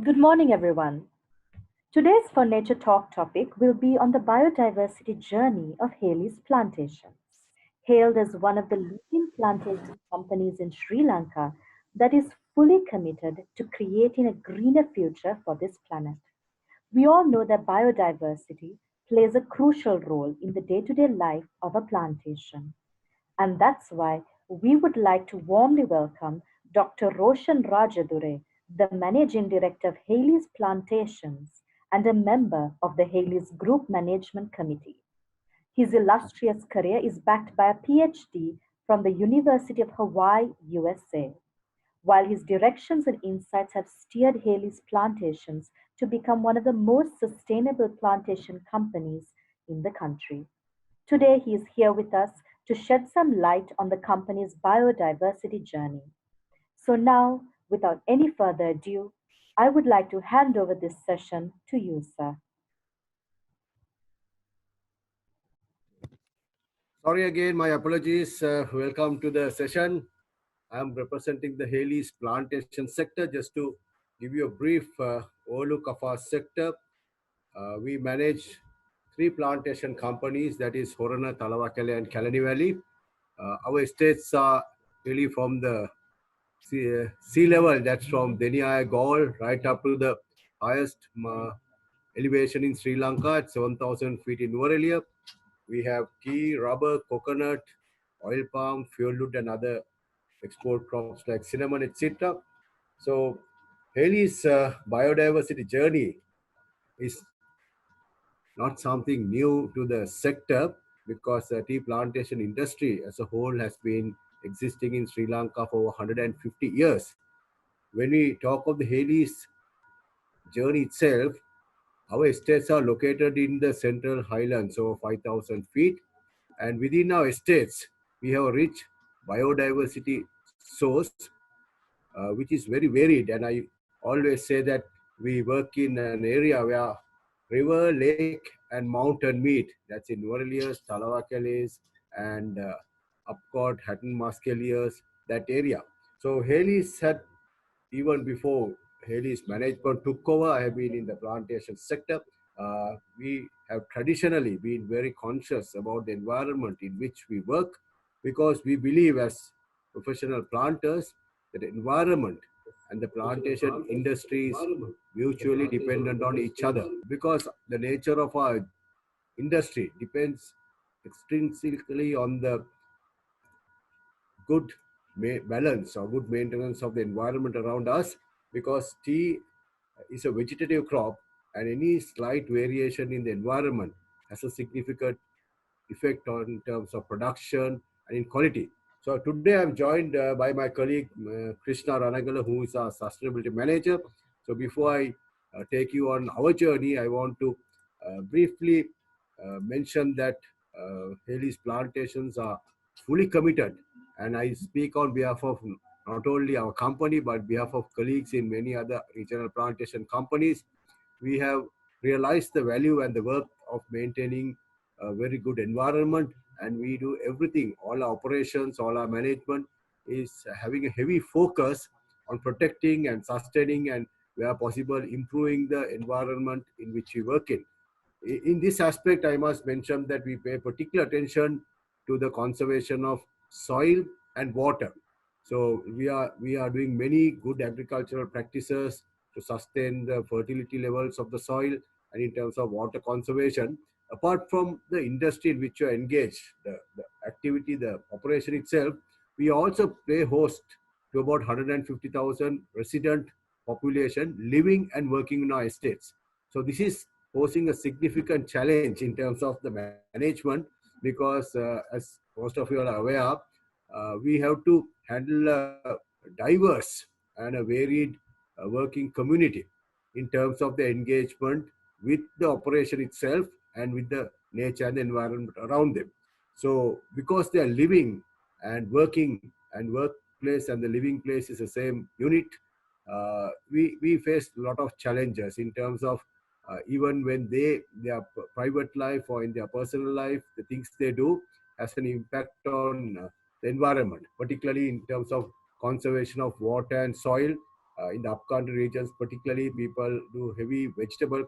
Good morning, everyone. Today's For Nature Talk topic will be on the biodiversity journey of Haley's Plantations. Hailed as one of the leading plantation companies in Sri Lanka that is fully committed to creating a greener future for this planet. We all know that biodiversity plays a crucial role in the day to day life of a plantation. And that's why we would like to warmly welcome Dr. Roshan Rajadure, the Managing Director of Haley's Plantations and a member of the Haley's Group Management Committee. His illustrious career is backed by a PhD from the University of Hawaii, USA, while his directions and insights have steered Haley's Plantations to become one of the most sustainable plantation companies in the country. Today, he is here with us to shed some light on the company's biodiversity journey. So, now, without any further ado, I would like to hand over this session to you, sir. Sorry again, my apologies. Welcome to the session. I'm representing the Haley's plantation sector. Just to give you a brief overlook of our sector, we manage three plantation companies, that is Horana, Talawakele and Kalani Valley. Our estates are really from the sea level, that's from Deniaya Gaul right up to the highest elevation in Sri Lanka at 7,000 feet in Nuwara. We have tea, rubber, coconut, oil palm, fuel wood, and other export crops like cinnamon, etc. So, Haley's biodiversity journey is not something new to the sector because the tea plantation industry as a whole has been existing in Sri Lanka for over 150 years. When we talk of the Haley's journey itself, our estates are located in the central highlands, over 5,000 feet. And within our estates, we have a rich biodiversity source, which is very varied. And I always say that we work in an area where river, lake, and mountain meet. That's in Nuwara, Talawakales, and Upcott, Hatton Muscaliers, that area. So Haley's had, even before Haley's management took over, I have been in the plantation sector. We have traditionally been very conscious about the environment in which we work because we believe as professional planters that the environment and the plantation industry is mutually dependent on each other because the nature of our industry depends extrinsically on the good balance or good maintenance of the environment around us because tea is a vegetative crop and any slight variation in the environment has a significant effect on in terms of production and in quality. So today I'm joined by my colleague Krishna Ranagala, who is our sustainability manager. So before I take you on our journey, I want to briefly mention that Haley's plantations are fully committed, and I speak on behalf of not only our company but behalf of colleagues in many other regional plantation companies. We have realized the value and the worth of maintaining a very good environment, and we do everything. All our operations, all our management is having a heavy focus on protecting and sustaining and where possible improving the environment in which we work in. In this aspect, I must mention that we pay particular attention to the conservation of soil and water. So we are doing many good agricultural practices to sustain the fertility levels of the soil and in terms of water conservation. Apart from the industry in which you are engaged, the activity, the operation itself, we also play host to about 150,000 resident population living and working in our estates. So this is posing a significant challenge in terms of the management because, as most of you are aware, we have to handle a diverse and a varied working community in terms of the engagement with the operation itself and with the nature and the environment around them. So, because they are living and working and workplace and the living place is the same unit, we face a lot of challenges in terms of even when their private life or in their personal life, the things they do has an impact on the environment, particularly in terms of conservation of water and soil. In the upcountry regions, particularly, people do heavy vegetable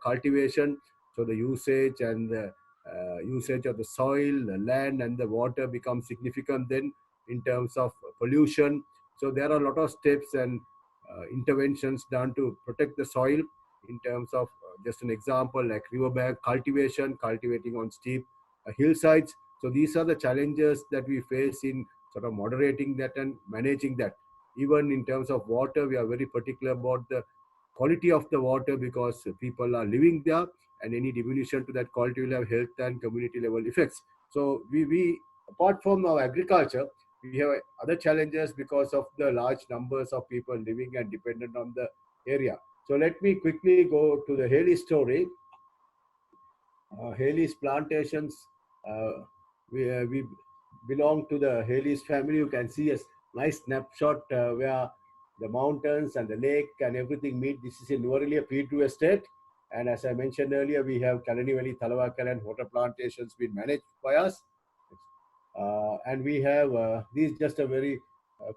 cultivation. So the usage and the usage of the soil, the land, and the water becomes significant then in terms of pollution. So there are a lot of steps and interventions done to protect the soil in terms of just an example like riverbank cultivation, cultivating on steep hillsides. So these are the challenges that we face in sort of moderating that and managing that. Even in terms of water, we are very particular about the quality of the water because people are living there, and any diminution to that quality will have health and community level effects. So we apart from our agriculture, we have other challenges because of the large numbers of people living and dependent on the area. So let me quickly go to the Haley story. Haley's plantations. Uh, we belong to the Haley's family. You can see a nice snapshot where the mountains and the lake and everything meet. This is in Nuvarelia P2 estate. And as I mentioned earlier, we have Kalani Valley, Thalavakkal and water plantations being managed by us. And we have, this is just a very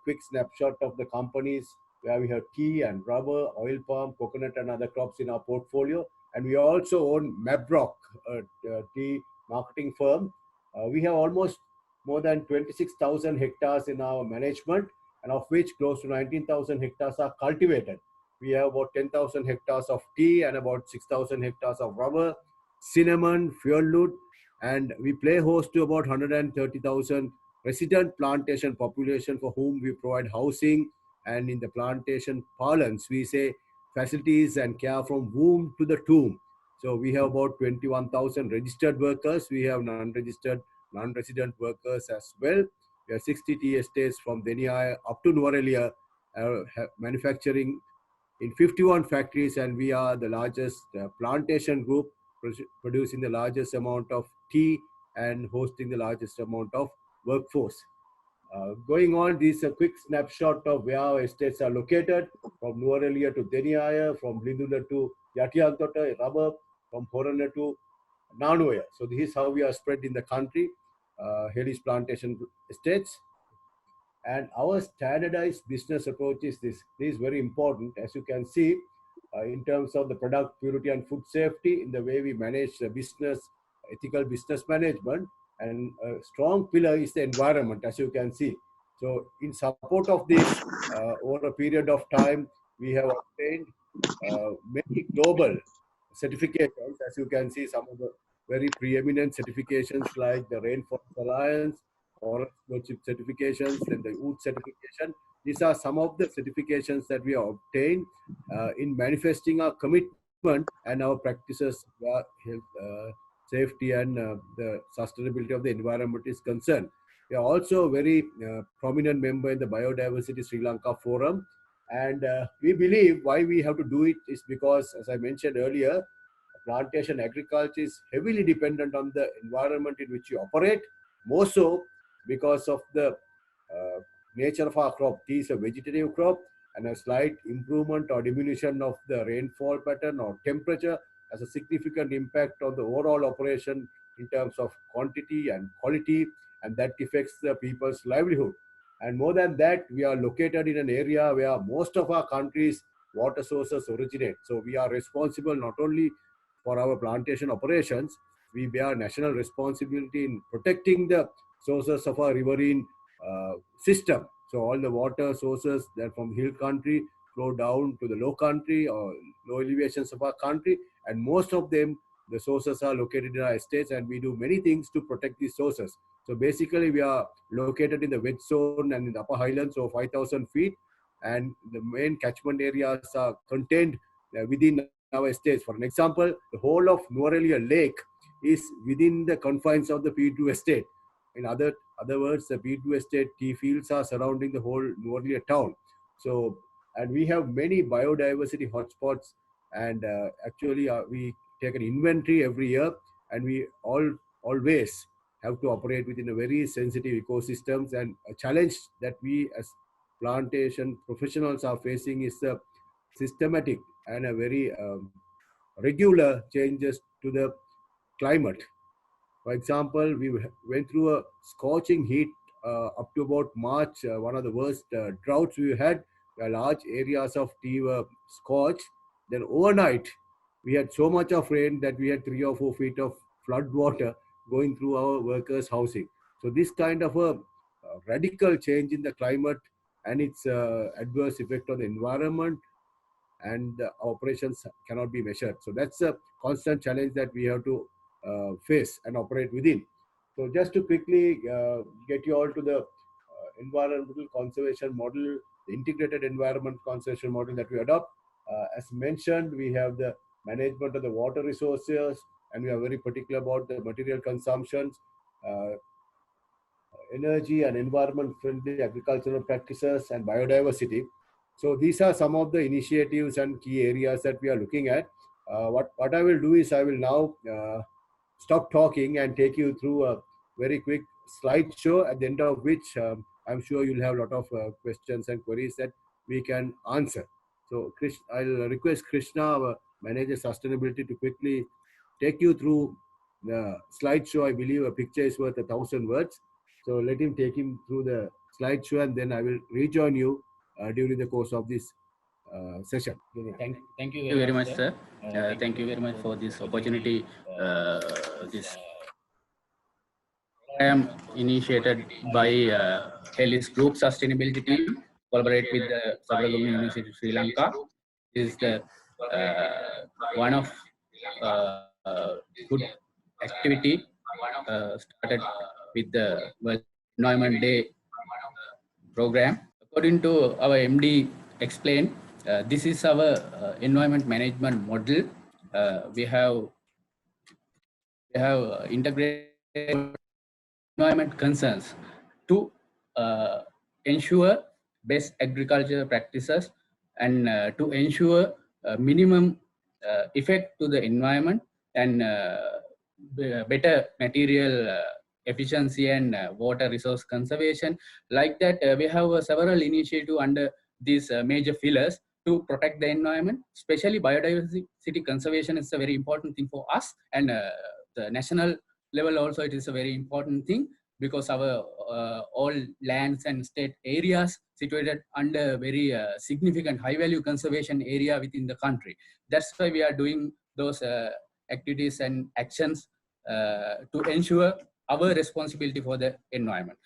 quick snapshot of the companies where we have tea and rubber, oil palm, coconut and other crops in our portfolio. And we also own Mabrock, a tea marketing firm. We have almost more than 26,000 hectares in our management, and of which close to 19,000 hectares are cultivated. We have about 10,000 hectares of tea and about 6,000 hectares of rubber, cinnamon, fuel wood, and we play host to about 130,000 resident plantation population for whom we provide housing, and in the plantation parlance we say facilities and care from womb to the tomb. So we have about 21,000 registered workers. We have non-registered, non-resident workers as well. We have 60 tea estates from Denia up to Nuvarelia, manufacturing in 51 factories, and we are the largest plantation group producing the largest amount of tea and hosting the largest amount of workforce. Going on, this is a quick snapshot of where our estates are located from Nuvarelia to Deniaya, from Lindula to Yatiantota, Rubber, from Horana to Nanuya. So this is how we are spread in the country, Haley's plantation estates. And our standardized business approach is this. This is very important. As you can see, in terms of the product purity and food safety, in the way we manage the business, ethical business management, and a strong pillar is the environment, as you can see. So in support of this, over a period of time, we have obtained many global certifications. As you can see, some of the very preeminent certifications like the Rainforest Alliance, Forest Stewardship certifications, and the wood certification. These are some of the certifications that we have obtained in manifesting our commitment and our practices where health, safety, and the sustainability of the environment is concerned. We are also a very prominent member in the Biodiversity Sri Lanka Forum. And we believe why we have to do it is because, as I mentioned earlier, plantation agriculture is heavily dependent on the environment in which you operate, more so because of the nature of our crop. Tea is a vegetative crop, and a slight improvement or diminution of the rainfall pattern or temperature has a significant impact on the overall operation in terms of quantity and quality, and that affects the people's livelihood. And more than that, we are located in an area where most of our country's water sources originate. So we are responsible not only for our plantation operations, we bear national responsibility in protecting the sources of our riverine system. So all the water sources that from hill country flow down to the low country or low elevations of our country, and most of them, the sources are located in our estates, and we do many things to protect these sources. So basically, we are located in the wet zone and in the upper highlands, so 5,000 feet, and the main catchment areas are contained within our estates. For an example, the whole of Nuvarelia Lake is within the confines of the P2 estate. In other words, the P2 estate tea fields are surrounding the whole Nuvarelia town. So, and we have many biodiversity hotspots, and actually we take an inventory every year, and we always have to operate within a very sensitive ecosystems. And a challenge that we as plantation professionals are facing is the systematic and a very regular changes to the climate. For example, we went through a scorching heat up to about March, one of the worst droughts we had large areas of tea were scorched. Then overnight, we had so much of rain that we had 3 or 4 feet of flood water going through our workers' housing. So this kind of a radical change in the climate and its adverse effect on the environment and the operations cannot be measured. So that's a constant challenge that we have to face and operate within. So just to quickly get you all to the environmental conservation model, the integrated environment conservation model that we adopt. As mentioned, we have the management of the water resources, and we are very particular about the material consumptions, uh, energy and environment friendly agricultural practices, and biodiversity. So these are some of the initiatives and key areas that we are looking at. What I will do is I will now stop talking and take you through a very quick slideshow, at the end of which I'm sure you'll have a lot of questions and queries that we can answer. So I'll request Krishna, our manager sustainability, to quickly take you through the slideshow. I believe a picture is worth 1,000 words. So let him take him through the slideshow, and then I will rejoin you during the course of this session. Thank you very much, sir. Thank you very much for this opportunity. This program initiated by Helis Group Sustainability Team, collaborate with the Sabaragamu University of Sri Lanka. This is the one of good activity started with the World Environment Day program. According to our MD explained, this is our environment management model. We have integrated environment concerns to ensure best agriculture practices and to ensure minimum effect to the environment and better material efficiency and water resource conservation. Like that, we have several initiatives under these major pillars to protect the environment, especially biodiversity conservation is a very important thing for us, and the national level also it is a very important thing, because our all lands and state areas situated under very significant high value conservation area within the country. That's why we are doing those activities and actions to ensure our responsibility for the environment.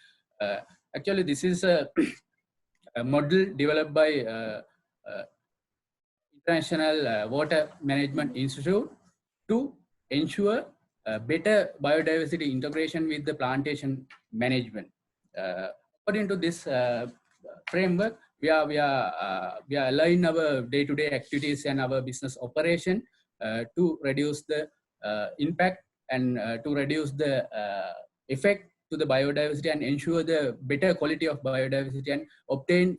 Actually, this is a model developed by International Water Management Institute to ensure better biodiversity integration with the plantation management. According to this framework, we are aligning our day-to-day activities and our business operation to reduce the impact and to reduce the effect to the biodiversity and ensure the better quality of biodiversity and obtain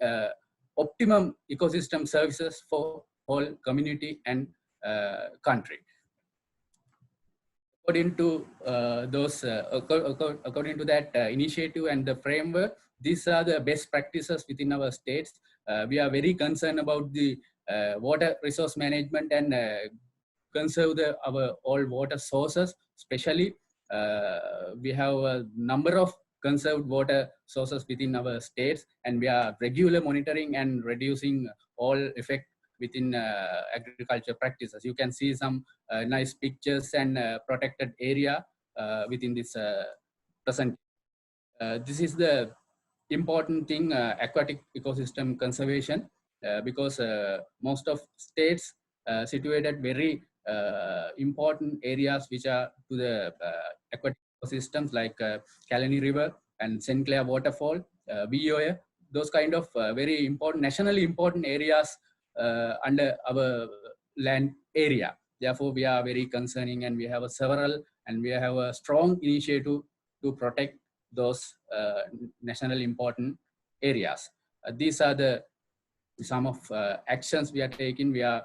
optimum ecosystem services for whole community and country. According to according to that initiative and the framework, these are the best practices within our states. We are very concerned about the water resource management and conserve our all water sources. Especially, we have a number of conserved water sources within our states, and we are regular monitoring and reducing all effect within agriculture practices. You can see some nice pictures and protected area within this present. This is the important thing, aquatic ecosystem conservation, because most of states situated very important areas which are to the aquatic ecosystems, like Kalani River and St. Clair Waterfall, VOA, those kind of very important, nationally important areas under our land area. Therefore, we are very concerning, and we have several, and we have a strong initiative to protect those nationally important areas. These are the some of actions we are taking. We are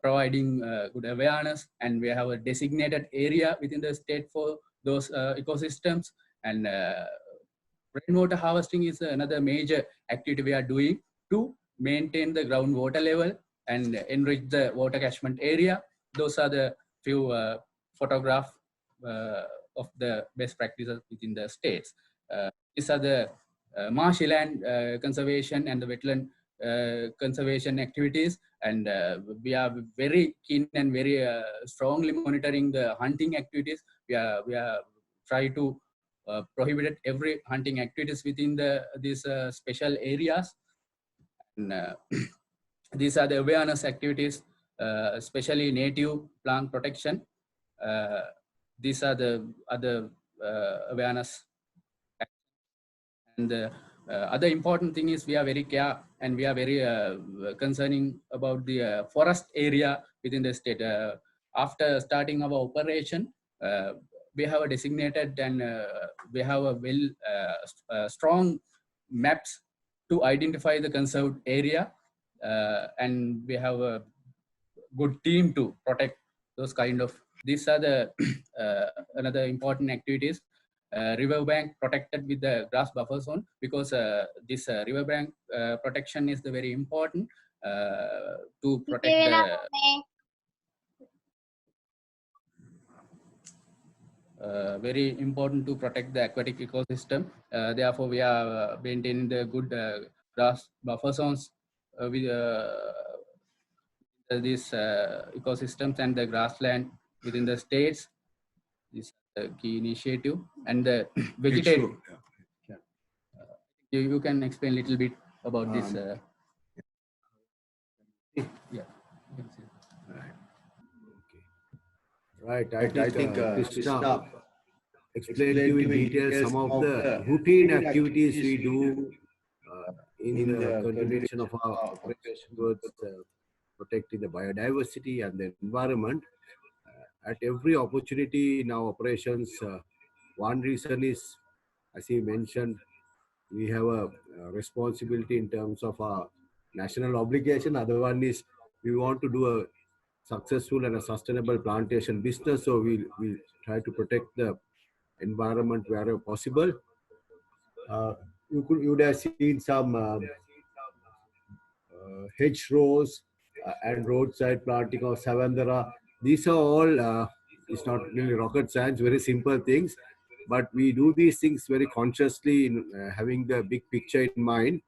providing good awareness, and we have a designated area within the state for those ecosystems. And rainwater harvesting is another major activity we are doing to maintain the groundwater level and enrich the water catchment area. Those are the few photographs of the best practices within the states. These are the marshy land conservation and the wetland conservation activities, and we are very keen and very strongly monitoring the hunting activities. We are try to prohibit every hunting activities within these special areas. And these are the awareness activities, especially native plant protection. These are the other awareness. And the other important thing is we are very care and we are very concerning about the forest area within the state. After starting our operation, we have a designated and we have a strong maps to identify the conserved area, and we have a good team to protect those kind of. These are the another important activities. Riverbank protected with the grass buffer zone, because this riverbank protection is the very important to protect the very important to protect the aquatic ecosystem. Therefore, we are maintaining the good grass buffer zones with these ecosystems and the grassland within the states. This is the key initiative. And the vegetation. You can explain a little bit about this. Yeah. Right. I think Krishna explained to you in detail some of the routine activities we do in the continuation of our operation towards protecting the biodiversity and the environment. At every opportunity in our operations, one reason is, as he mentioned, we have a responsibility in terms of our national obligation. Other one is we want to do a successful and a sustainable plantation business. So we try to protect the environment wherever possible. You would have seen some hedgerows and roadside planting of Savandara. These are all, it's not really rocket science, very simple things. But we do these things very consciously in having the big picture in mind.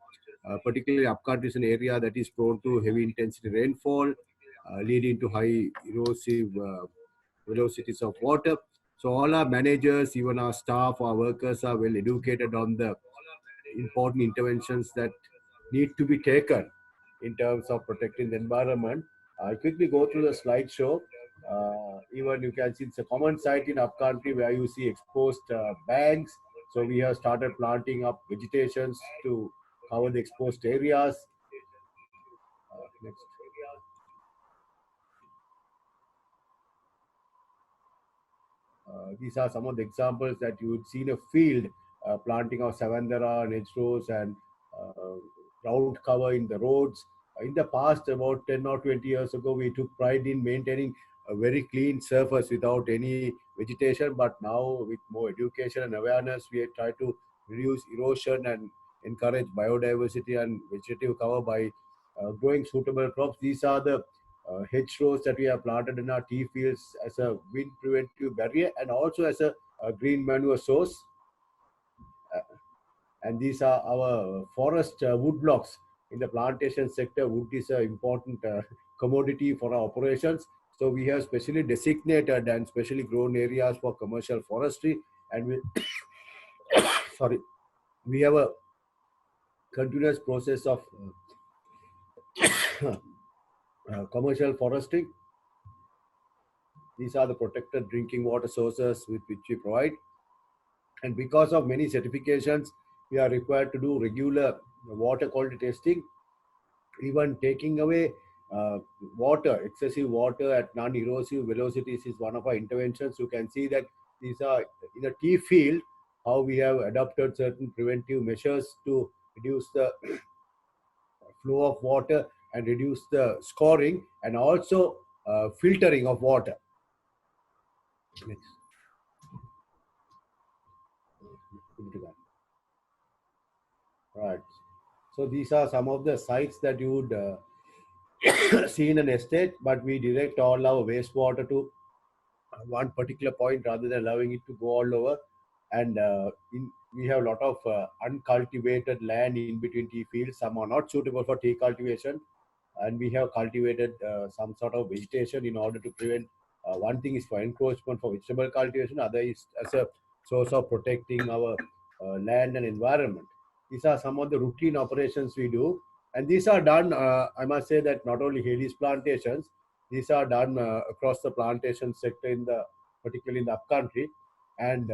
Particularly upcountry is an area that is prone to heavy intensity rainfall, leading to high erosive velocities of water. So all our managers, even our staff, our workers are well educated on the important interventions that need to be taken in terms of protecting the environment. I'll quickly go through the slideshow. Even you can see it's a common sight in upcountry where you see exposed banks. So we have started planting up vegetations to cover the exposed areas. Next. These are some of the examples that you would see in a field, planting of Savandara, hedgerows, and ground cover in the roads. In the past, about 10 or 20 years ago, we took pride in maintaining a very clean surface without any vegetation. But now, with more education and awareness, we try to reduce erosion and encourage biodiversity and vegetative cover by growing suitable crops. These are the hedgerows that we have planted in our tea fields as a wind preventive barrier and also as a green manure source. And these are our forest wood blocks. In the plantation sector, wood is an important commodity for our operations. So we have specially designated and specially grown areas for commercial forestry. And we, sorry, we have a continuous process of commercial forestry. These are the protected drinking water sources with which we provide. And because of many certifications, we are required to do regular water quality testing. Even taking away water, excessive water at non-erosive velocities is one of our interventions. You can see that these are in a tea field, how we have adopted certain preventive measures to reduce the flow of water and reduce the scoring and also filtering of water. Next. Right. So these are some of the sites that you would see in an estate, but we direct all our wastewater to one particular point rather than allowing it to go all over. And we have a lot of uncultivated land in between tea fields. Some are not suitable for tea cultivation, and we have cultivated some sort of vegetation in order to prevent. One thing is for encroachment for vegetable cultivation, other is as a source of protecting our land and environment. These are some of the routine operations we do, and these are done. I must say that not only Haley's plantations, these are done across the plantation sector particularly in the upcountry. And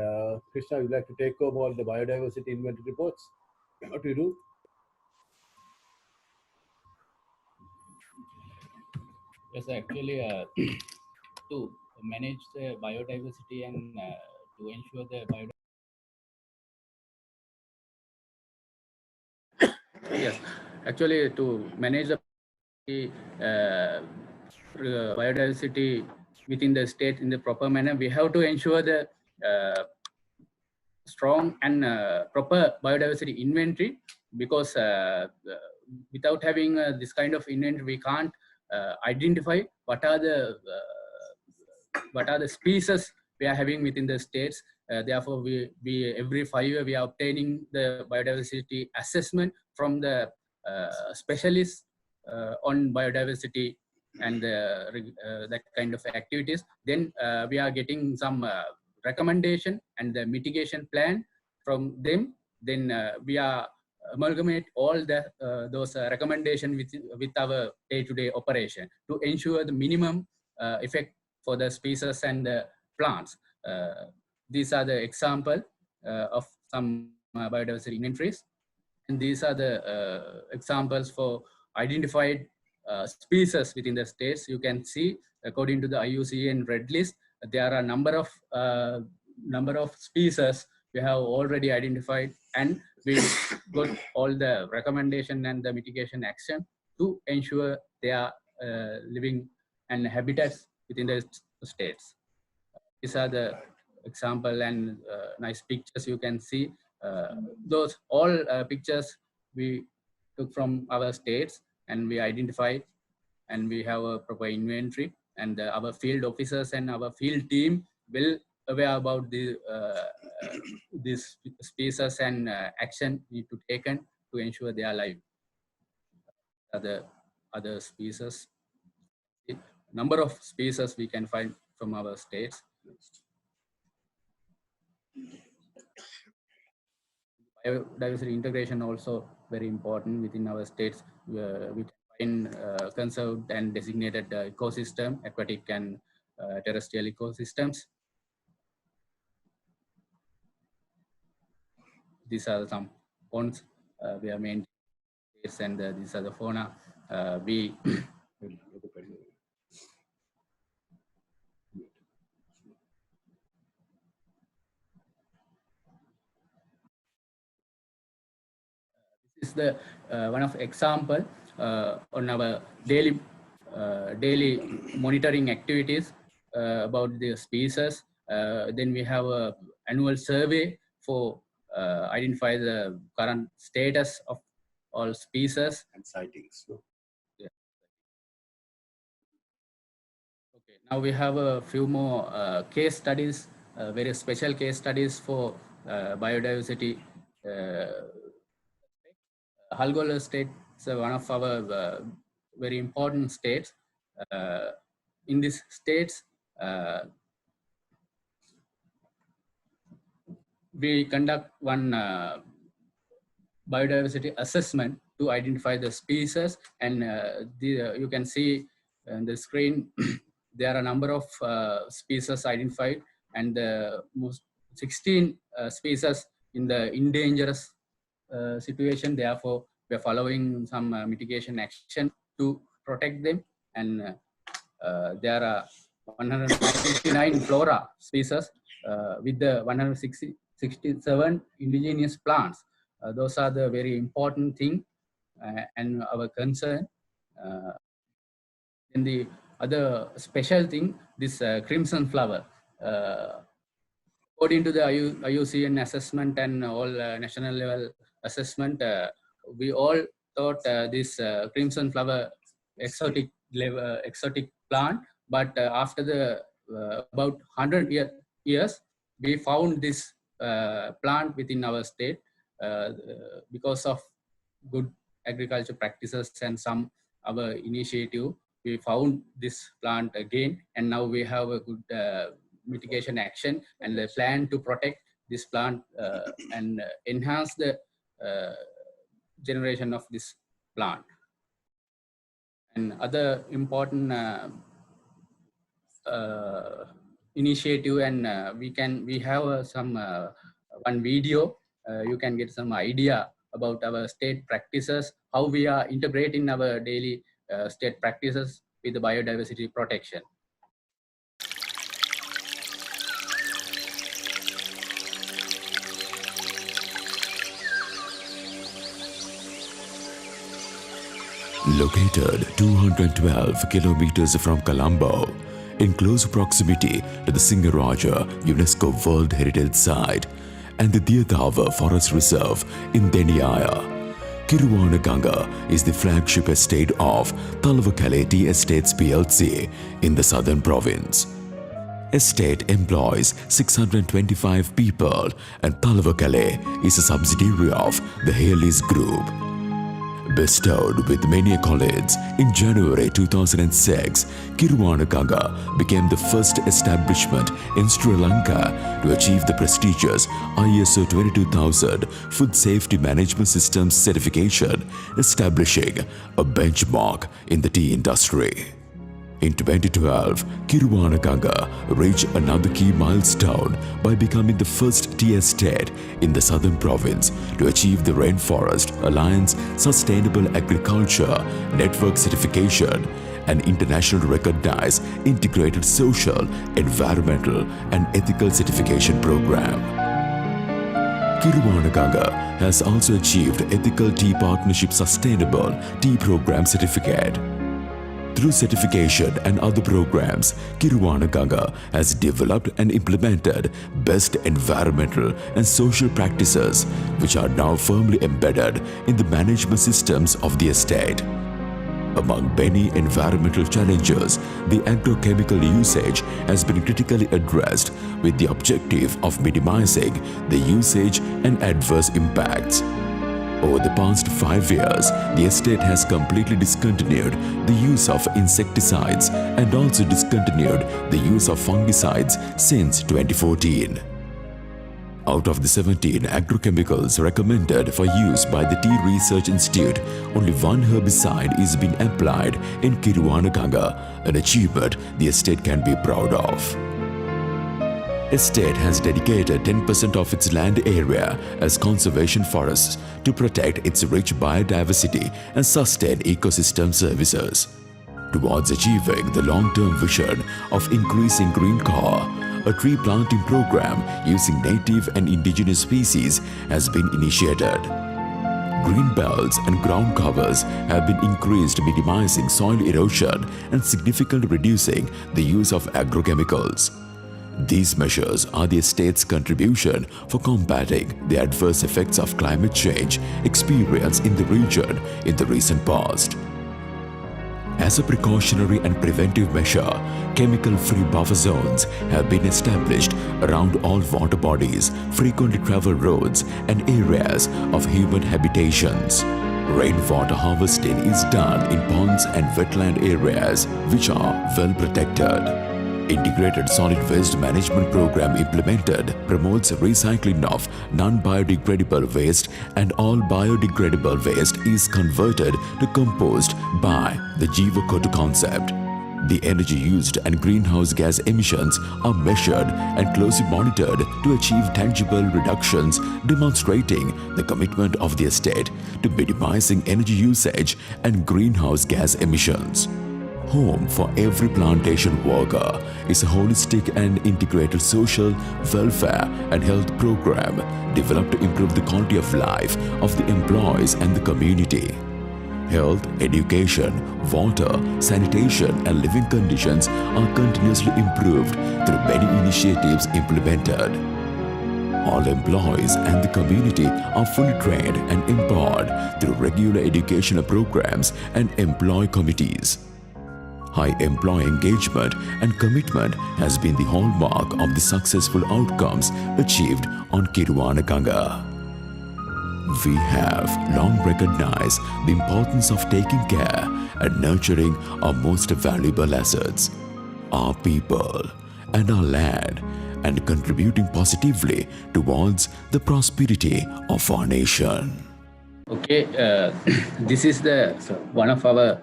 Krishna, would you like to take over the biodiversity inventory reports? What we do? Yes, actually, to manage the biodiversity and to ensure the biodiversity. Yes, actually, to manage the biodiversity within the state in the proper manner, we have to ensure the strong and proper biodiversity inventory, because without having this kind of inventory, we can't identify what are the species we are having within the states. Therefore, we every 5 years we are obtaining the biodiversity assessment from the specialists on biodiversity and that kind of activities. Then we are getting some recommendation and the mitigation plan from them. Then we are amalgamate all those recommendation with our day-to-day operation to ensure the minimum effect for the species and the plants. These are the example of some biodiversity inventories, and these are the examples for identified species within the states. You can see, according to the IUCN Red List, there are number of species we have already identified, and we got all the recommendation and the mitigation action to ensure they are living and habitats within the states. These are the example and nice pictures you can see. Those all pictures we took from our states, and we identified, and we have a proper inventory, and our field officers and our field team will aware about the these species and action need to taken to ensure they are alive. Other species, number of species we can find from our states. Biodiversity integration also very important within our states. We find conserved and designated ecosystem, aquatic and terrestrial ecosystems. These are some ponds we are maintaining, and these are the fauna we This is the one of example on our daily monitoring activities about the species. Then we have a annual survey for identify the current status of all species and sightings. Yeah. Okay, now we have a few more case studies, very special case studies for biodiversity. Halgola state is one of our very important states. In these states, we conduct one biodiversity assessment to identify the species, and you can see on the screen there are a number of species identified, and most 16 species in the endangered situation. Therefore, we are following some mitigation action to protect them, and there are 159 flora species with the 167 indigenous plants. Those are the very important thing and our concern. And the other special thing, this crimson flower. According to the IUCN assessment and all national level assessment, we all thought this crimson flower exotic plant, but after the about 100 years, we found this plant within our state because of good agriculture practices and some our initiative. We found this plant again, and now we have a good mitigation action and a plan to protect this plant and enhance the generation of this plant. And other important initiative, and we have some one video. You can get some idea about our state practices, how we are integrating our daily state practices with the biodiversity protection. Located 212 kilometers from Colombo, in close proximity to the Singaraja UNESCO World Heritage Site and the Diyadava Forest Reserve in Deniaya, Kiruvanaganga is the flagship estate of Talvakale Tea Estates PLC in the southern province. Estate employs 625 people and Talvakale is a subsidiary of the Hales Group. Bestowed with many accolades, in January 2006, Kiruvanaganga became the first establishment in Sri Lanka to achieve the prestigious ISO 22000 Food Safety Management Systems certification, establishing a benchmark in the tea industry. In 2012, Kiruvanaganga reached another key milestone by becoming the first tea estate in the southern province to achieve the Rainforest Alliance Sustainable Agriculture Network certification, an internationally recognized integrated social, environmental, and ethical certification program. Kiruvanaganga has also achieved Ethical Tea Partnership Sustainable Tea Program certificate. Through certification and other programs, Kiruvanaganga has developed and implemented best environmental and social practices which are now firmly embedded in the management systems of the estate. Among many environmental challenges, the agrochemical usage has been critically addressed with the objective of minimizing the usage and adverse impacts. Over the past 5 years, the estate has completely discontinued the use of insecticides and also discontinued the use of fungicides since 2014. Out of the 17 agrochemicals recommended for use by the Tea Research Institute, only one herbicide is being applied in Kiruvanaganga, an achievement the estate can be proud of. Estate has dedicated 10% of its land area as conservation forests to protect its rich biodiversity and sustain ecosystem services. Towards achieving the long-term vision of increasing green cover, a tree planting program using native and indigenous species has been initiated. Green belts and ground covers have been increased, minimizing soil erosion and significantly reducing the use of agrochemicals. These measures are the estate's contribution for combating the adverse effects of climate change experienced in the region in the recent past. As a precautionary and preventive measure, chemical-free buffer zones have been established around all water bodies, frequently traveled roads, and areas of human habitations. Rainwater harvesting is done in ponds and wetland areas which are well protected. Integrated solid waste management program implemented promotes recycling of non-biodegradable waste, and all biodegradable waste is converted to compost by the Jeevakotu concept. The energy used and greenhouse gas emissions are measured and closely monitored to achieve tangible reductions, demonstrating the commitment of the estate to minimizing energy usage and greenhouse gas emissions. Home for Every Plantation Worker is a holistic and integrated social, welfare and health program developed to improve the quality of life of the employees and the community. Health, education, water, sanitation and living conditions are continuously improved through many initiatives implemented. All employees and the community are fully trained and empowered through regular educational programs and employee committees. High employee engagement and commitment has been the hallmark of the successful outcomes achieved on Kiruvanaganga. We have long recognized the importance of taking care and nurturing our most valuable assets, our people and our land, and contributing positively towards the prosperity of our nation. Okay, this is the one of our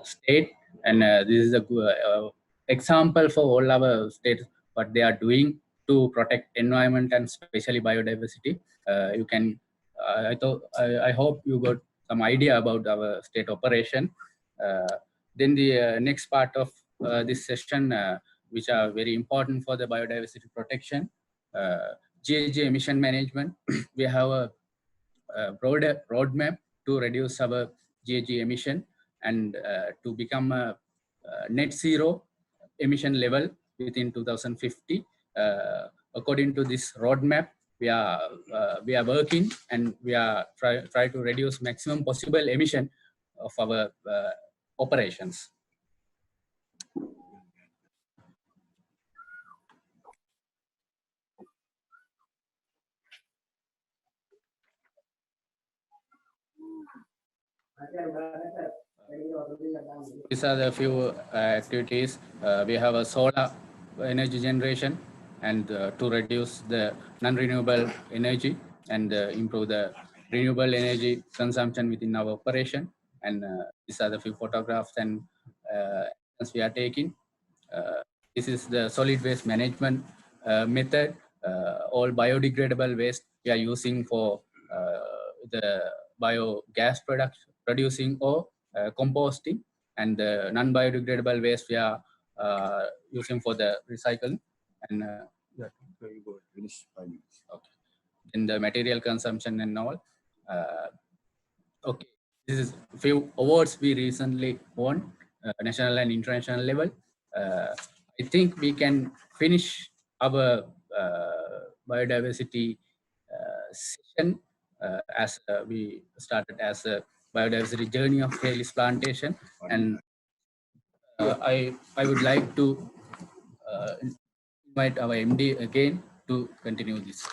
state, and this is a example for all our states what they are doing to protect environment and especially biodiversity. You can, I hope you got some idea about our state operation. Then the next part of this session, which are very important for the biodiversity protection, GHG emission management. We have a broader roadmap to reduce our GHG emission and to become a net zero emission level within 2050. According to this roadmap, we are working, and we are try to reduce maximum possible emission of our operations. These are the few activities. We have a solar energy generation, and to reduce the non-renewable energy and improve the renewable energy consumption within our operation. And these are the few photographs and actions we are taking. This is the solid waste management method. All biodegradable waste we are using for the biogas producing or composting, and the non-biodegradable waste we are using for the recycling. And you go finish 5 minutes. okay, in the material consumption and all. Okay, this is few awards we recently won, national and international level. I think we can finish our biodiversity session as we started as a biodiversity journey of Haley's plantation, and I would like to invite our MD again to continue this.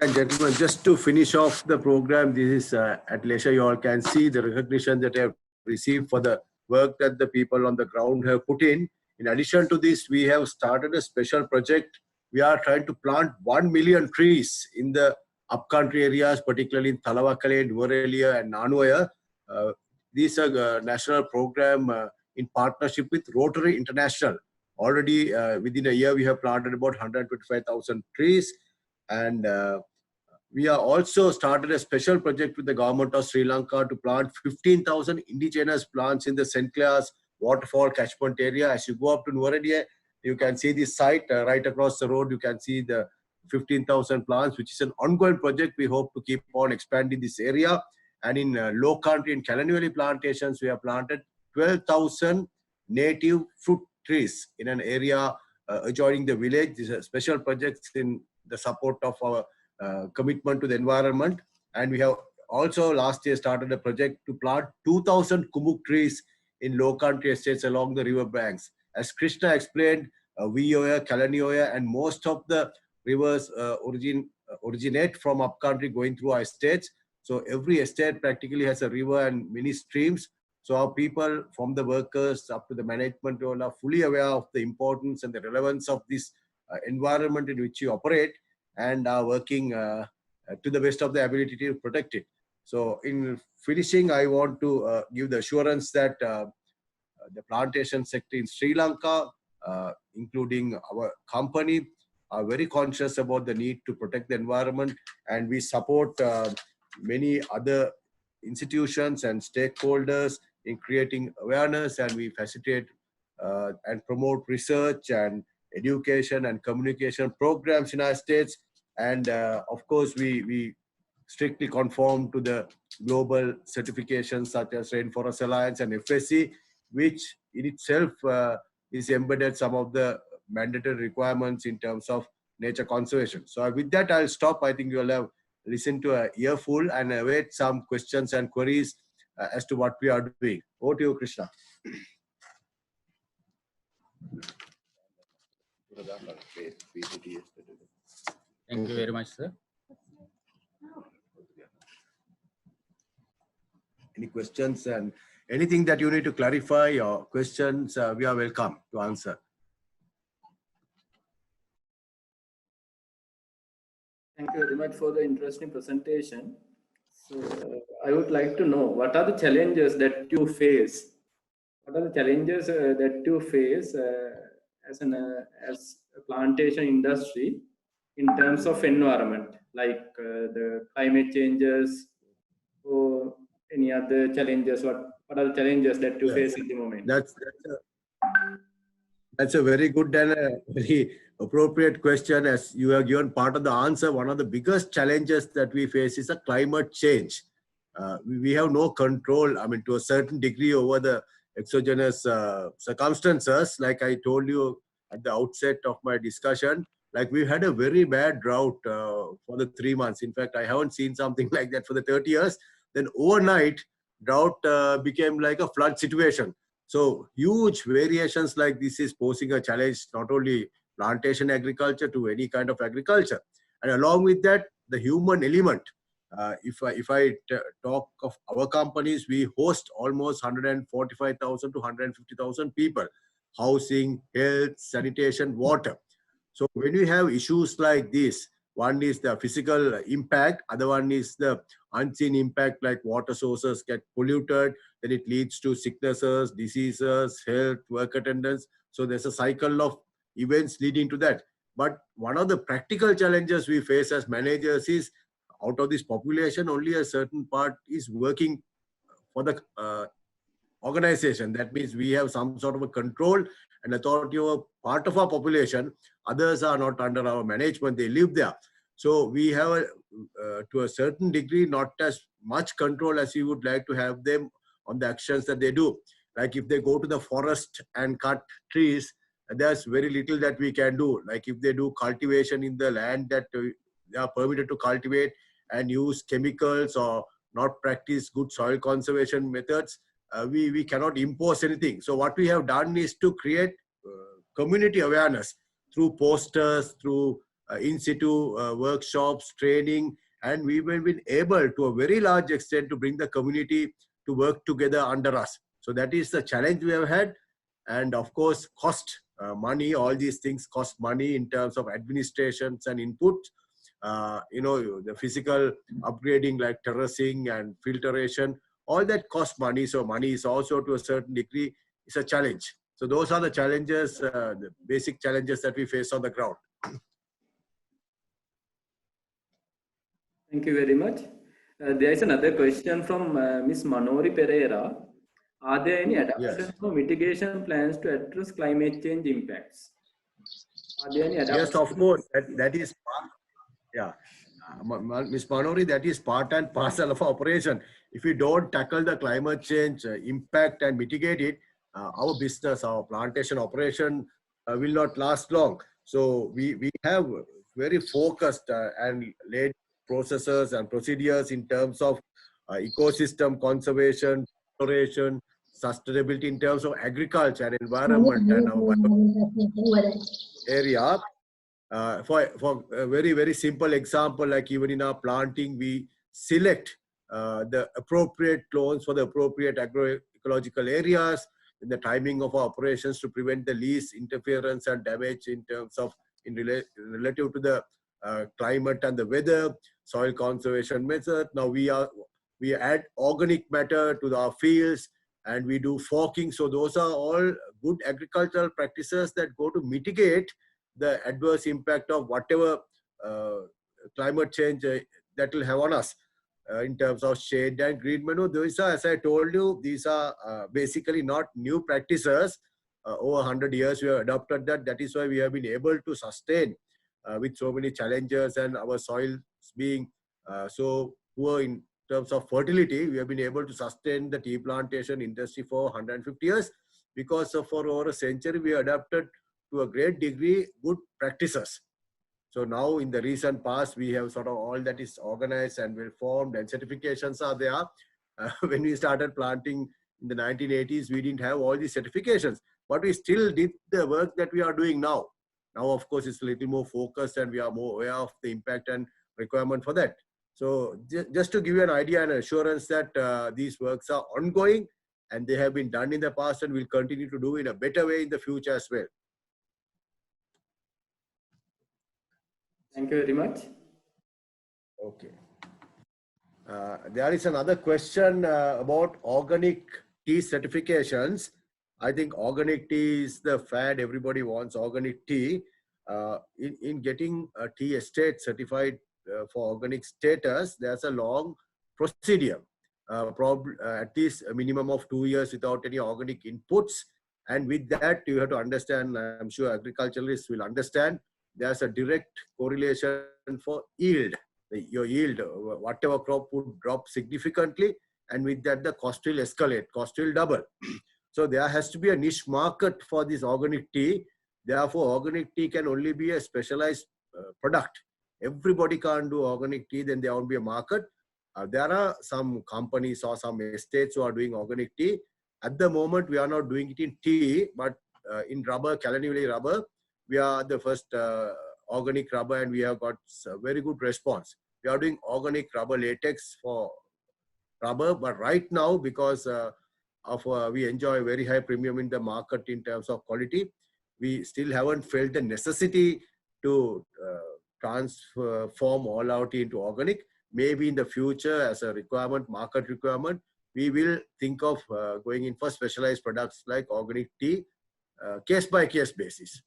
Ladies and gentlemen, just to finish off the program, this is at leisure. You all can see the recognition that I have received for the work that the people on the ground have put in. In addition to this, we have started a special project. We are trying to plant 1 million trees in the upcountry areas, particularly in Talavakkale, Nuwara and Nanuaya. These are a national program in partnership with Rotary International. Already within a year, we have planted about 125,000 trees. And we have also started a special project with the government of Sri Lanka to plant 15,000 indigenous plants in the St. Clair's waterfall catchment area. As you go up to Nuwara, you can see this site right across the road. You can see the 15,000 plants, which is an ongoing project. We hope to keep on expanding this area. And in low country, in Kalanivali plantations, we have planted 12,000 native fruit trees in an area adjoining the village. These are special projects in the support of our commitment to the environment. And we have also last year started a project to plant 2,000 kumuk trees in low country estates along the river banks. As Krishna explained, Viyoya, Kalanioya, and most of the rivers originate from upcountry going through our estates. So every estate practically has a river and many streams. So our people, from the workers up to the management, all are fully aware of the importance and the relevance of this environment in which you operate, and are working to the best of their ability to protect it. So in finishing, I want to give the assurance that the plantation sector in Sri Lanka, including our company, are very conscious about the need to protect the environment, and we support many other institutions and stakeholders in creating awareness, and we facilitate and promote research and education and communication programs in our states. And of course, we strictly conform to the global certifications such as Rainforest Alliance and FSC, which in itself is embedded some of the mandatory requirements in terms of nature conservation. So with that, I'll stop. I think you'll have listened to a earful and await some questions and queries as to what we are doing. Over to you, Krishna. Thank you very much, sir. Any questions and anything that you need to clarify or questions, we are welcome to answer. Thank you very much for the interesting presentation. So I would like to know, what are the challenges that you face? What are the challenges that you face as a plantation industry in terms of environment, like the climate changes or any other challenges? What are the challenges that you face at the moment? That's a very good and a very appropriate question. As you have given part of the answer, one of the biggest challenges that we face is a climate change. We have no control, I mean, to a certain degree over the exogenous circumstances. Like I told you at the outset of my discussion, like we had a very bad drought for the 3 months. In fact, I haven't seen something like that for the 30 years. Then overnight, drought became like a flood situation. So huge variations like this is posing a challenge, not only plantation agriculture to any kind of agriculture. And along with that, the human element. If I talk of our companies, we host almost 145,000 to 150,000 people, housing, health, sanitation, water. So when we have issues like this, one is the physical impact, other one is the unseen impact, like water sources get polluted, then it leads to sicknesses, diseases, health, work attendance. So there's a cycle of events leading to that. But one of the practical challenges we face as managers is, out of this population, only a certain part is working for the organization. That means we have some sort of a control and authority over part of our population. Others are not under our management, they live there. So we have, to a certain degree, not as much control as we would like to have them on the actions that they do. Like if they go to the forest and cut trees, there's very little that we can do. Like if they do cultivation in the land that they are permitted to cultivate and use chemicals or not practice good soil conservation methods, we cannot impose anything. So what we have done is to create community awareness through posters, through in situ workshops, training, and we've been able to a very large extent to bring the community to work together under us. So that is the challenge we have had. And of course, cost money, all these things cost money in terms of administrations and input. The physical upgrading like terracing and filtration, all that costs money. So money is also, to a certain degree, is a challenge. So those are the challenges, the basic challenges that we face on the ground. Thank you very much. There is another question from Ms. Manori Pereira. Are there any adaptation or mitigation plans to address climate change impacts? Are there any Yes, of course. That is part. Yeah. Ms. Manori, that is part and parcel of operation. If we don't tackle the climate change impact and mitigate it, our business, our plantation operation will not last long. So we have very focused and laid processes and procedures in terms of ecosystem conservation, restoration, sustainability in terms of agriculture and environment and our area. For a very, very simple example, like even in our planting, we select the appropriate clones for the appropriate agroecological areas in the timing of our operations to prevent the least interference and damage in terms of relative to the climate and the weather, soil conservation method. Now we add organic matter to our fields and we do forking. So those are all good agricultural practices that go to mitigate the adverse impact of whatever climate change that will have on us in terms of shade and green manure. These are, as I told you, these are basically not new practices. Over 100 years we have adopted that. That is why we have been able to sustain with so many challenges and our soils being so poor in terms of fertility. We have been able to sustain the tea plantation industry for 150 years because for over a century we adapted to a great degree good practices. So now in the recent past, we have sort of all that is organized and well formed and certifications are there. When we started planting in the 1980s, we didn't have all these certifications, but we still did the work that we are doing now. Now, of course, it's a little more focused and we are more aware of the impact and requirement for that. So just to give you an idea and assurance that these works are ongoing and they have been done in the past and will continue to do in a better way in the future as well. Thank you very much. Okay. There is another question about organic tea certifications. I think organic tea is the fad. Everybody wants organic tea. In getting a tea estate certified for organic status, there's a long procedure. At least a minimum of 2 years without any organic inputs. And with that, you have to understand, I'm sure agriculturalists will understand, there's a direct correlation for yield. Your yield, whatever crop would drop significantly, and with that the cost will escalate, cost will double. So there has to be a niche market for this organic tea. Therefore, organic tea can only be a specialized product. Everybody can't do organic tea, then there won't be a market. There are some companies or some estates who are doing organic tea. At the moment, we are not doing it in tea, but in rubber, Kalani Valley rubber, we are the first organic rubber and we have got a very good response. We are doing organic rubber latex for rubber, but right now, because we enjoy very high premium in the market in terms of quality, we still haven't felt the necessity to transform all our tea into organic. Maybe in the future, as a requirement, market requirement, we will think of going in for specialized products like organic tea, case by case basis.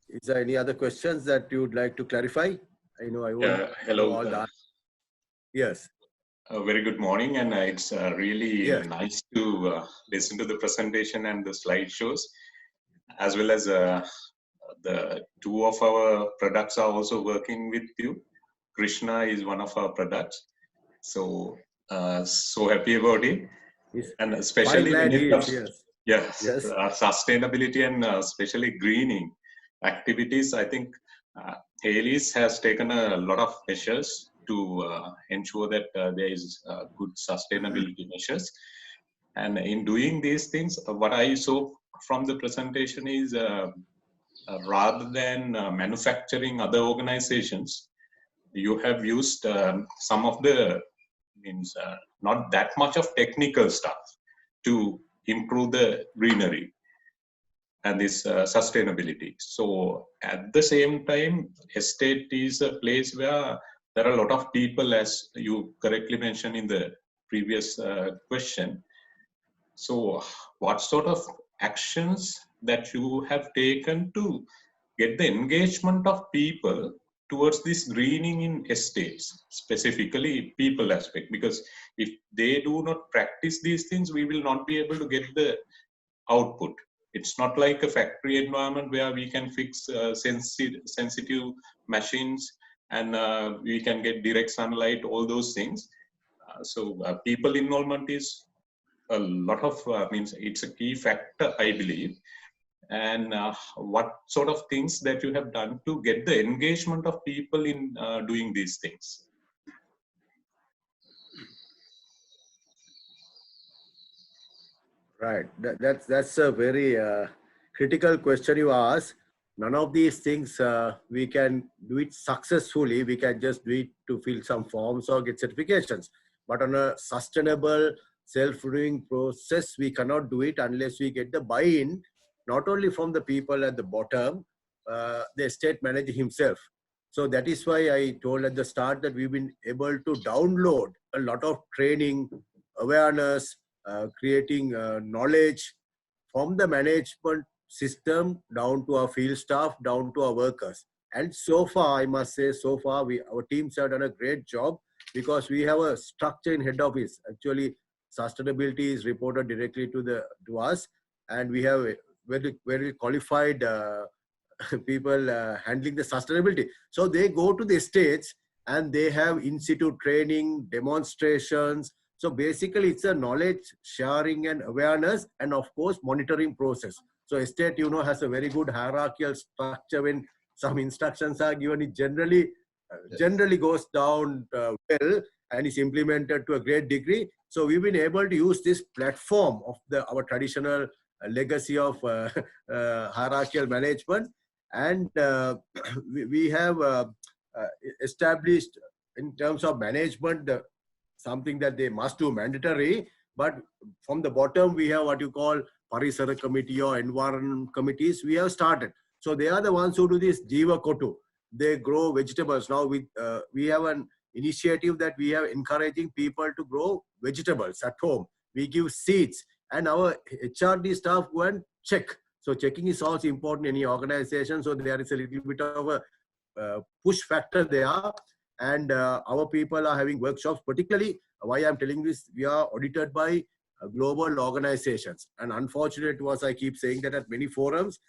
Is there any other questions that you would like to clarify? I know I won't. Hello. All that. Yes. A very good morning, and it's really Yes. nice to listen to the presentation and the slideshows, as well as the two of our products are also working with you. Krishna is one of our products, so so happy about it, and especially when it comes, yes, sustainability and especially greening activities. I think Hales has taken a lot of measures to ensure that there is good sustainability measures. And in doing these things, what I saw from the presentation is rather than manufacturing other organizations, you have used some of the not that much of technical stuff to improve the greenery and this sustainability. So at the same time, estate is a place where there are a lot of people, as you correctly mentioned in the previous question. So what sort of actions that you have taken to get the engagement of people towards this greening in estates, specifically people aspect? Because if they do not practice these things, we will not be able to get the output. It's not like a factory environment where we can fix sensitive machines and we can get direct sunlight, all those things. So people involvement is a lot of, it's a key factor, I believe. And what sort of things that you have done to get the engagement of people in doing these things? Right. That's a very critical question you ask. None of these things we can do it successfully. We can just do it to fill some forms or get certifications. But on a sustainable, self-renewing process, we cannot do it unless we get the buy-in, not only from the people at the bottom, the estate manager himself. So that is why I told at the start that we've been able to download a lot of training, awareness, creating knowledge from the management system down to our field staff, down to our workers. And so far, I must say, so far, our teams have done a great job because we have a structure in head office. Actually, sustainability is reported directly to us, and we have very, very qualified people handling the sustainability. So they go to the estates and they have in-situ training, demonstrations. So basically, it's a knowledge sharing and awareness, and of course, monitoring process. So estate, has a very good hierarchical structure. When some instructions are given, it generally goes down well. and is implemented to a great degree. So we've been able to use this platform of our traditional legacy of hierarchical management, and we have established in terms of management something that they must do mandatory, but from the bottom we have what you call Parisara committee or environment committees we have started. So they are the ones who do this Jiva Kotu. They grow vegetables. Now we have an initiative that we are encouraging people to grow vegetables at home. We give seeds, and our HRD staff go and check. So checking is also important in any organization. So there is a little bit of a push factor there, and our people are having workshops. Particularly, why I'm telling this, we are audited by global organizations, and unfortunate was, I keep saying that at many forums,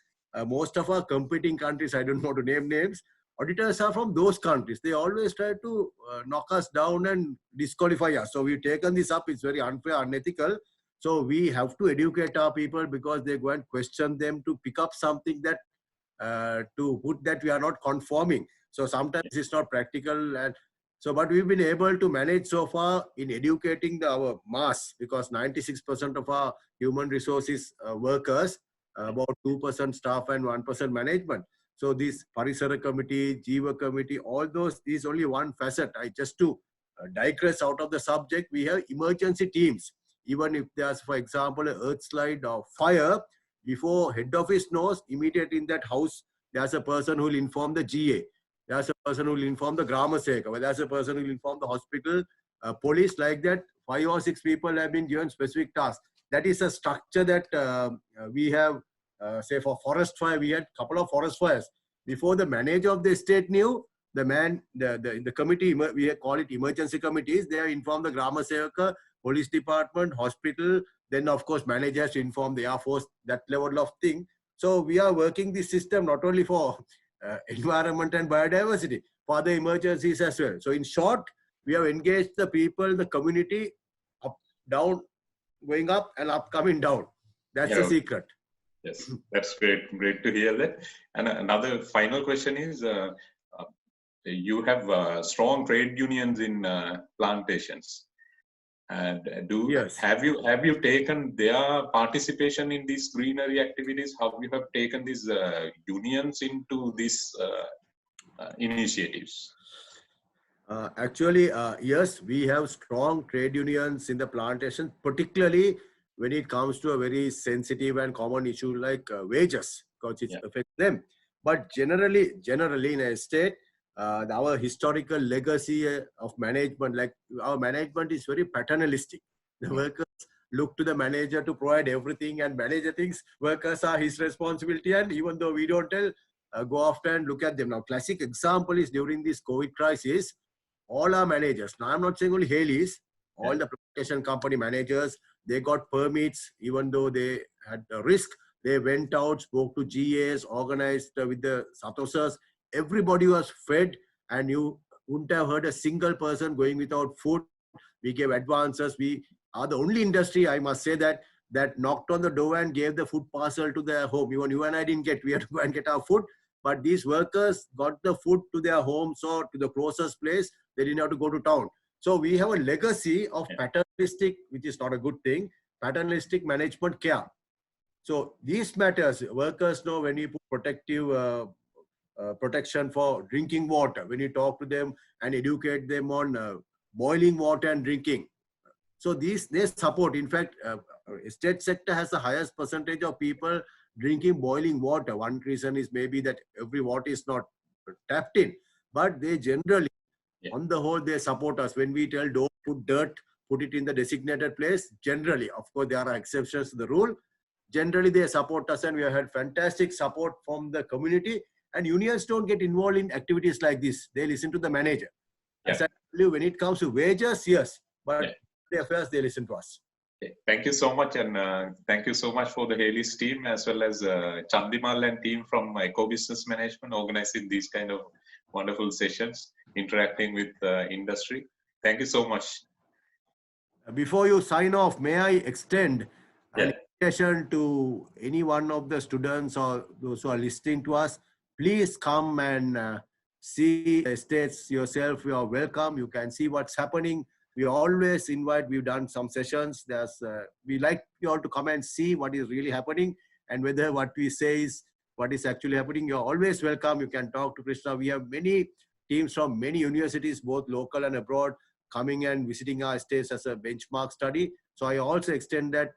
most of our competing countries, I don't want to name names, auditors are from those countries. They always try to knock us down and disqualify us. So we've taken this up. It's very unfair, unethical. So we have to educate our people, because they go and question them to pick up something that to put that we are not conforming. So sometimes it's not practical. And so, but we've been able to manage so far in educating our mass, because 96% of our human resources workers, about 2% staff and 1% management. So this Parisara committee, Jiva committee, all those is only one facet. Just to digress out of the subject, we have emergency teams. Even if there's, for example, an earth slide or fire, before head office knows, immediately in that house, there's a person who will inform the GA. There's a person who will inform the Grama Seka. There's a person who will inform the hospital, police. Like that, 5 or 6 people have been given specific tasks. That is a structure that we have, say for forest fire, we had a couple of forest fires. Before the manager of the estate knew, the committee, we call it emergency committees, they have informed the Grama Sevaka, police department, hospital, then of course manager has to inform the Air Force, that level of thing. So we are working this system not only for environment and biodiversity, for other emergencies as well. So in short, we have engaged the people, the community, up, down, going up, and up, coming down. That's the secret. Yes, that's great. Great to hear that. And another final question is, you have strong trade unions in plantations. And have you taken their participation in these greenery activities? How you have taken these unions into these initiatives? Actually, yes, we have strong trade unions in the plantation, particularly when it comes to a very sensitive and common issue like wages, because it affects them. But generally in a state, our historical legacy of management, like our management is very paternalistic. The workers look to the manager to provide everything, and manager thinks workers are his responsibility, and even though we don't tell, go after and look at them. Now, classic example is during this COVID crisis, all our managers, now I'm not saying only Haley's, all the plantation company managers, they got permits, even though they had a risk. They went out, spoke to GAs, organized with the Satosas. Everybody was fed, and you wouldn't have heard a single person going without food. We gave advances. We are the only industry, I must say, that knocked on the door and gave the food parcel to their home. Even you and I didn't get, we had to go and get our food. But these workers got the food to their homes or to the closest place. They didn't have to go to town. So we have a legacy of paternalistic, which is not a good thing, paternalistic management care. So these matters, workers know when you put protective protection for drinking water, when you talk to them and educate them on boiling water and drinking. So they support. In fact, estate sector has the highest percentage of people drinking boiling water. One reason is maybe that every water is not tapped in, but they generally, on the whole, they support us. When we tell don't put dirt, put it in the designated place, generally, of course, there are exceptions to the rule. Generally, they support us, and we have had fantastic support from the community. And unions don't get involved in activities like this. They listen to the manager. As I tell you, when it comes to wages, yes, but the affairs, they listen to us. Thank you so much, and thank you so much for the Haley's team, as well as Chandimal and team from Eco Business Management organizing these kind of wonderful sessions, interacting with industry. Thank you so much. Before you sign off, may I extend an invitation to any one of the students or those who are listening to us? Please come and see estates yourself. You are welcome. You can see what's happening. We always invite, we've done some sessions. We like you all to come and see what is really happening and whether what we say is what is actually happening. You're always welcome. You can talk to Krishna. We have many teams from many universities, both local and abroad, coming and visiting our estates as a benchmark study. So I also extend that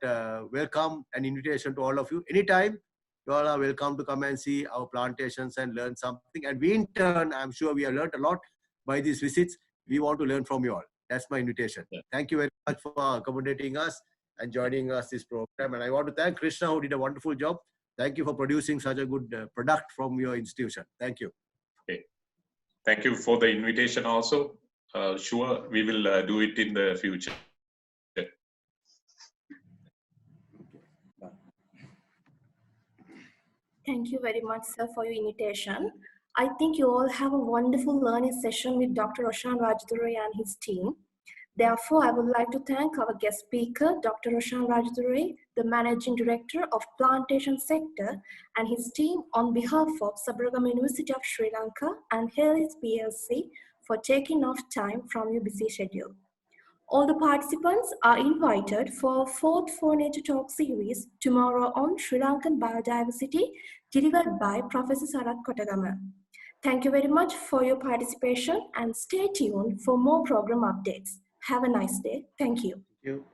welcome and invitation to all of you. Anytime, you all are welcome to come and see our plantations and learn something. And we in turn, I'm sure we have learned a lot by these visits. We want to learn from you all. That's my invitation. Yeah. Thank you very much for accommodating us and joining us this program. And I want to thank Krishna, who did a wonderful job. Thank you for producing such a good product from your institution. Thank you. Okay. Thank you for the invitation also. Sure, we will do it in the future. Thank you very much, sir, for your invitation. I think you all have a wonderful learning session with Dr. Roshan Rajdurai and his team. Therefore, I would like to thank our guest speaker, Dr. Roshan Rajdurai, the Managing Director of Plantation Sector, and his team on behalf of Sabaragama University of Sri Lanka and Hales PLC for taking off time from your busy schedule. All the participants are invited for 4th For Nature Talk series tomorrow on Sri Lankan biodiversity, delivered by Professor Sarath Kotagama. Thank you very much for your participation and stay tuned for more program updates. Have a nice day. Thank you. Thank you.